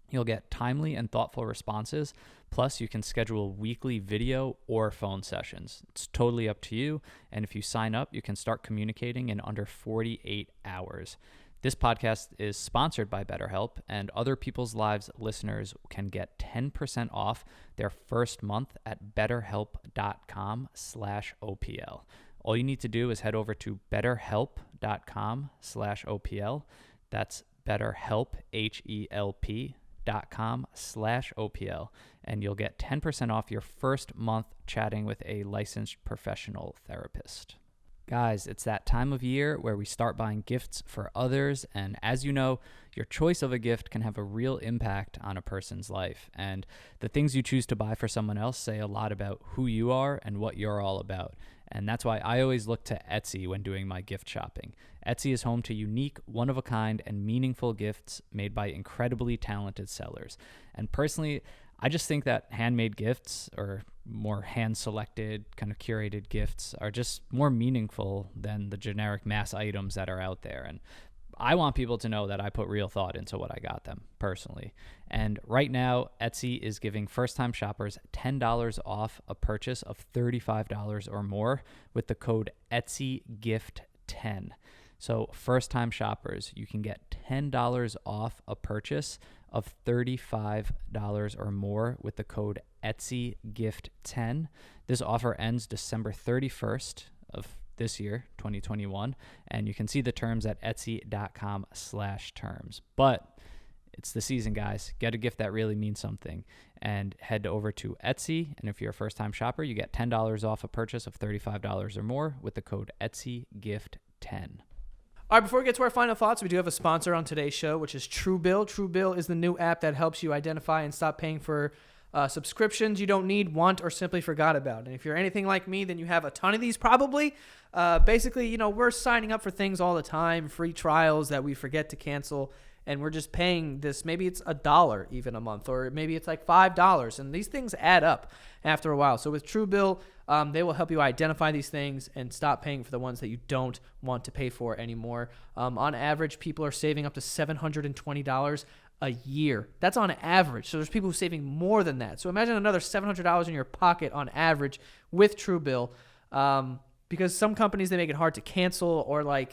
Speaker 2: You'll get timely and thoughtful responses. Plus, you can schedule weekly video or phone sessions. It's totally up to you. And if you sign up, you can start communicating in under 48 hours. This podcast is sponsored by BetterHelp, and Other People's Lives listeners can get 10% off their first month at betterhelp.com/OPL. All you need to do is head over to betterhelp.com/OPL. That's BetterHelp, HELP.com/OPL, and you'll get 10% off your first month chatting with a licensed professional therapist. Guys, it's that time of year where we start buying gifts for others, and as you know, your choice of a gift can have a real impact on a person's life, and the things you choose to buy for someone else say a lot about who you are and what you're all about. And that's why I always look to Etsy when doing my gift shopping. Etsy is home to unique, one-of-a-kind, and meaningful gifts made by incredibly talented sellers. And personally, I just think that handmade gifts, or more hand-selected, kind of curated gifts, are just more meaningful than the generic mass items that are out there. And I want people to know that I put real thought into what I got them, personally. And right now, Etsy is giving first-time shoppers $10 off a purchase of $35 or more with the code ETSYGIFT10. So first-time shoppers, you can get $10 off a purchase of $35 or more with the code ETSYGIFT10. This offer ends December 31st of this year, 2021, and you can see the terms at etsy.com/terms. But it's the season, guys. Get a gift that really means something, and head over to Etsy, and if you're a first-time shopper, you get $10 off a purchase of $35 or more with the code ETSYGIFT10.
Speaker 3: All right, before we get to our final thoughts, we do have a sponsor on today's show, which is Truebill. Truebill is the new app that helps you identify and stop paying for subscriptions you don't need, want, or simply forgot about. And if you're anything like me, then you have a ton of these probably. Basically, we're signing up for things all the time, free trials that we forget to cancel, and we're just paying this. Maybe it's $1 even a month, or maybe it's like $5, and these things add up after a while. So with Truebill, they will help you identify these things and stop paying for the ones that you don't want to pay for anymore. On average, people are saving up to $720 a year. That's on average. So there's people who are saving more than that. So imagine another $700 in your pocket on average with Truebill, because some companies, they make it hard to cancel, or and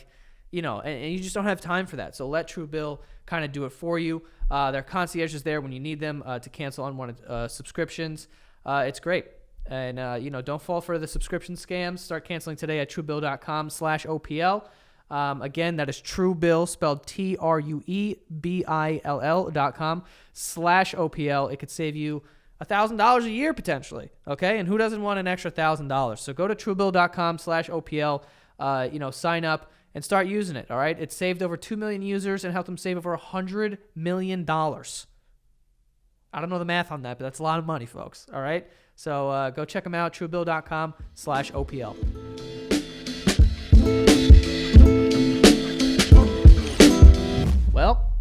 Speaker 3: you just don't have time for that. So let Truebill kind of do it for you. Their concierge is there when you need them to cancel unwanted subscriptions. It's great. And, don't fall for the subscription scams. Start canceling today at truebill.com/OPL. Again, that is Truebill, spelled TRUEBILL.com/OPL. It could save you $1,000 a year potentially. Okay, and who doesn't want an extra $1,000? So go to Truebill.com/OPL. Sign up and start using it. All right, it saved over 2 million users and helped them save over $100 million. I don't know the math on that, but that's a lot of money, folks. All right, so go check them out. Truebill.com/OPL. Well,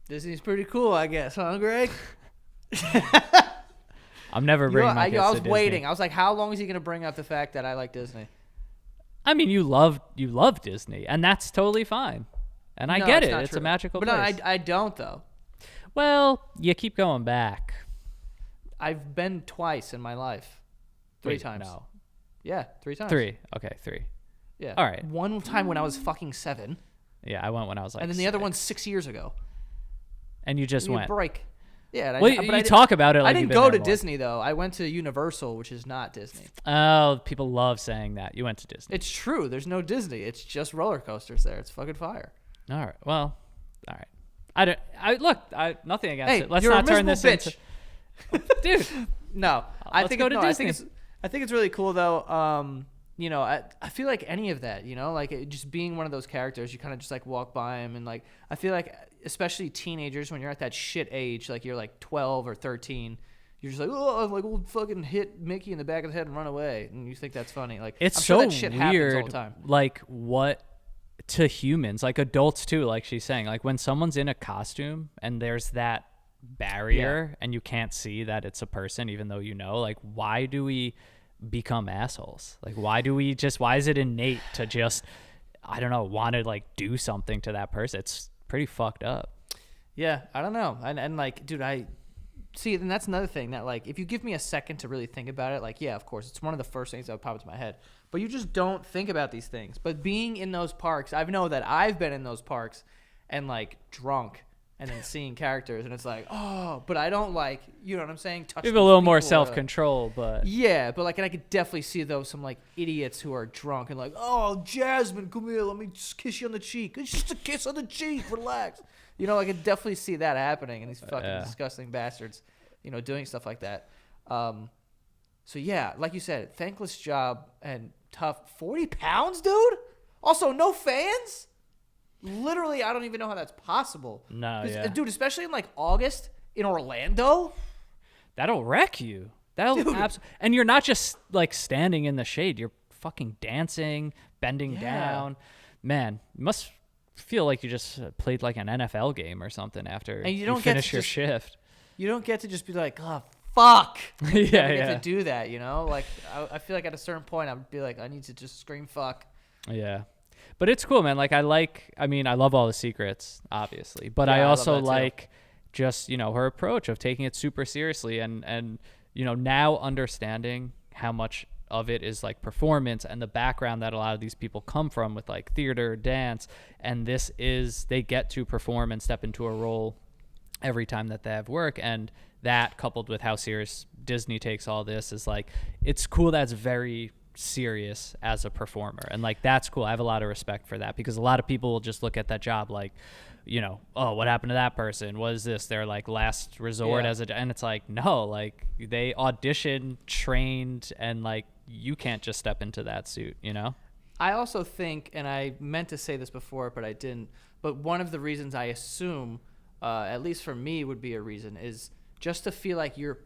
Speaker 3: Disney's pretty cool, I guess, huh, Greg?
Speaker 2: I'm never bringing my kids
Speaker 3: I was
Speaker 2: to
Speaker 3: waiting.
Speaker 2: Disney.
Speaker 3: I was like, how long is he going to bring up the fact that I like Disney?
Speaker 2: I mean, you love Disney, and that's totally fine. And I get it. It's a magical place.
Speaker 3: But no, I don't, though.
Speaker 2: Well, you keep going back.
Speaker 3: I've been twice in my life. Three times.
Speaker 2: No.
Speaker 3: Yeah, 3 times.
Speaker 2: 3. Okay, 3.
Speaker 3: Yeah.
Speaker 2: All right.
Speaker 3: One time when I was fucking 7.
Speaker 2: Yeah, I went when I was like
Speaker 3: and then the
Speaker 2: 6.
Speaker 3: other one's 6 years ago.
Speaker 2: And you just went.
Speaker 3: Break. Yeah.
Speaker 2: Well, you talk about it like
Speaker 3: I didn't go to Disney, though. I went to Universal, which is not Disney.
Speaker 2: Oh, people love saying that. You went to Disney.
Speaker 3: It's true. There's no Disney. It's just roller coasters there. It's fucking fire.
Speaker 2: All right. Well, all right. Nothing against it. Let's
Speaker 3: you're
Speaker 2: not
Speaker 3: a
Speaker 2: turn this
Speaker 3: bitch.
Speaker 2: into Dude.
Speaker 3: No.
Speaker 2: Let's go to Disney.
Speaker 3: I think it's really cool, though. I feel like any of that, like just being one of those characters, you kind of just like walk by them, and like I feel like especially teenagers, when you're at that shit age, like you're like 12 or 13, you're just like, oh, I'm like, we'll fucking hit Mickey in the back of the head and run away, and you think that's funny. Like
Speaker 2: it's
Speaker 3: I'm
Speaker 2: so
Speaker 3: sure that shit happens all
Speaker 2: weird.
Speaker 3: the time.
Speaker 2: Like what to humans, like adults too, like she's saying, like when someone's in a costume and there's that barrier and you can't see that it's a person, even though like why do we become assholes? Like why is it innate to just, I don't know, want to like do something to that person? It's pretty fucked up.
Speaker 3: Yeah, I don't know. And like, dude, I see, and that's another thing that like, if you give me a second to really think about it, like, yeah, of course, it's one of the first things that would pop into my head. But you just don't think about these things. But being in those parks, I know that I've been in those parks and like drunk and then seeing characters, and it's like, oh, but I don't like, you know what I'm saying? Touch.
Speaker 2: You have a little more self-control, but
Speaker 3: yeah, but like, and I could definitely see some like idiots who are drunk and like, oh, Jasmine, come here, let me just kiss you on the cheek. It's just a kiss on the cheek, relax. I could definitely see that happening, and these fucking disgusting bastards, doing stuff like that. So yeah, like you said, thankless job and tough. 40 pounds, dude. Also, no fans. Literally, I don't even know how that's possible.
Speaker 2: No, yeah.
Speaker 3: Dude, especially in like August in Orlando.
Speaker 2: That'll wreck you. And you're not just like standing in the shade. You're fucking dancing, bending down. Man, you must feel like you just played like an NFL game or something after
Speaker 3: and you don't
Speaker 2: finish your shift.
Speaker 3: You don't get to just be like, oh, fuck.
Speaker 2: You
Speaker 3: get to do that, Like, I feel like at a certain point, I'd be like, I need to just scream fuck.
Speaker 2: Yeah. But it's cool, man. Like, I love all the secrets, obviously. But I also like just, her approach of taking it super seriously and now understanding how much of it is like performance and the background that a lot of these people come from with like theater, dance. And they get to perform and step into a role every time that they have work. And that, coupled with how serious Disney takes all this, is like, it's cool. That's very serious as a performer, and like that's cool. I have a lot of respect for that, because a lot of people will just look at that job like, oh, what happened to that person? What is this, their like last resort? And it's like, no, like they auditioned, trained, and like you can't just step into that suit.
Speaker 3: I also think, and I meant to say this before but I didn't, but one of the reasons I assume, at least for me, would be a reason, is just to feel like you're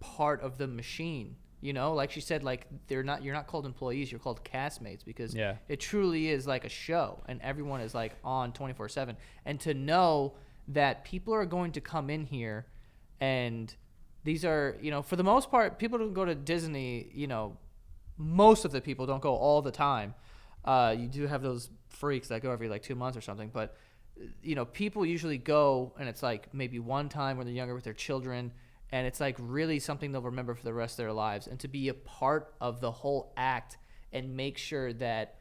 Speaker 3: part of the machine. Like she said, like you're not called employees, you're called castmates, because it truly is like a show and everyone is like on 24/7. And to know that people are going to come in here, and these are, for the most part, people don't go to Disney, most of the people don't go all the time. You do have those freaks that go every like 2 months or something, but people usually go, and it's like maybe one time when they're younger with their children. And it's like really something they'll remember for the rest of their lives. And to be a part of the whole act and make sure that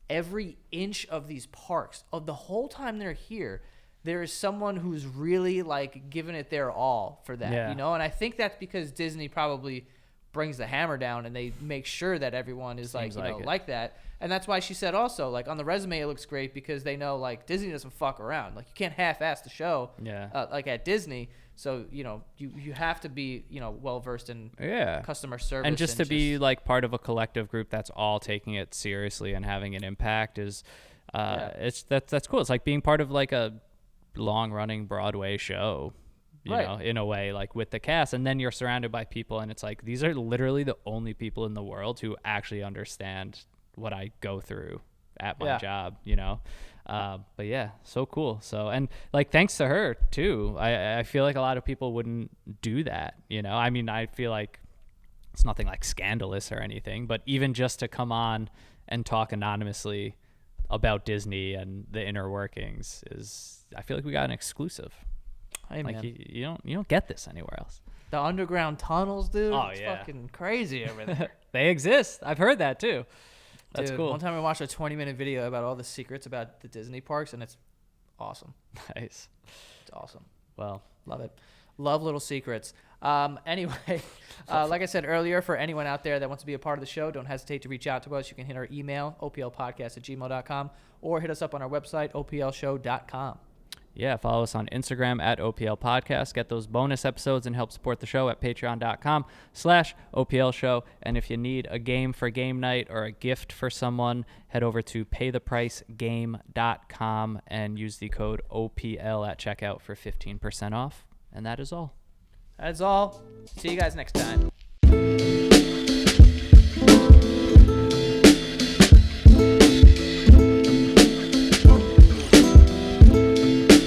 Speaker 3: every inch of these parks, of the whole time they're here, there is someone who's really like giving it their all for that, And I think that's because Disney probably brings the hammer down, and they make sure that everyone is like,
Speaker 2: Seems
Speaker 3: you
Speaker 2: like
Speaker 3: know,
Speaker 2: it.
Speaker 3: like that. And that's why she said also, like, on the resume it looks great because they know, like, Disney doesn't fuck around. Like, you can't half-ass the show,
Speaker 2: Yeah.
Speaker 3: like at Disney. So, you know, you have to be, you know, well versed in
Speaker 2: Yeah.
Speaker 3: customer service,
Speaker 2: And just to be like part of a collective group that's all taking it seriously and having an impact is that's cool. It's like being part of like a long running Broadway show, you
Speaker 3: Right.
Speaker 2: know, in a way, like with the cast, and then you're surrounded by people, and it's like these are literally the only people in the world who actually understand what I go through at my
Speaker 3: Yeah.
Speaker 2: job, you know. But yeah, so cool. So, and like thanks to her too, I feel like a lot of people wouldn't do that, you know. I mean, I feel like it's nothing like scandalous or anything, but even just to come on and talk anonymously about Disney and the inner workings is, I feel like we got an exclusive.
Speaker 3: Hey,
Speaker 2: Like
Speaker 3: man.
Speaker 2: you don't get this anywhere else.
Speaker 3: The underground tunnels, dude.
Speaker 2: Oh,
Speaker 3: it's
Speaker 2: yeah.
Speaker 3: fucking crazy over there.
Speaker 2: They exist. I've heard that too. That's
Speaker 3: Dude,
Speaker 2: cool.
Speaker 3: One time I watched a 20-minute video about all the secrets about the Disney parks, and it's awesome.
Speaker 2: Nice.
Speaker 3: It's awesome.
Speaker 2: Well,
Speaker 3: Love it. Love little secrets. Anyway, like I said earlier, for anyone out there that wants to be a part of the show, don't hesitate to reach out to us. You can hit our email, oplpodcast@gmail.com, or hit us up on our website, oplshow.com.
Speaker 2: yeah, follow us on Instagram at OPL Podcast. Get those bonus episodes and help support the show at patreon.com/OPL Show. And if you need a game for game night or a gift for someone, head over to paythepricegame.com and use the code OPL at checkout for 15% off. And that is all.
Speaker 3: That's all. See you guys next time.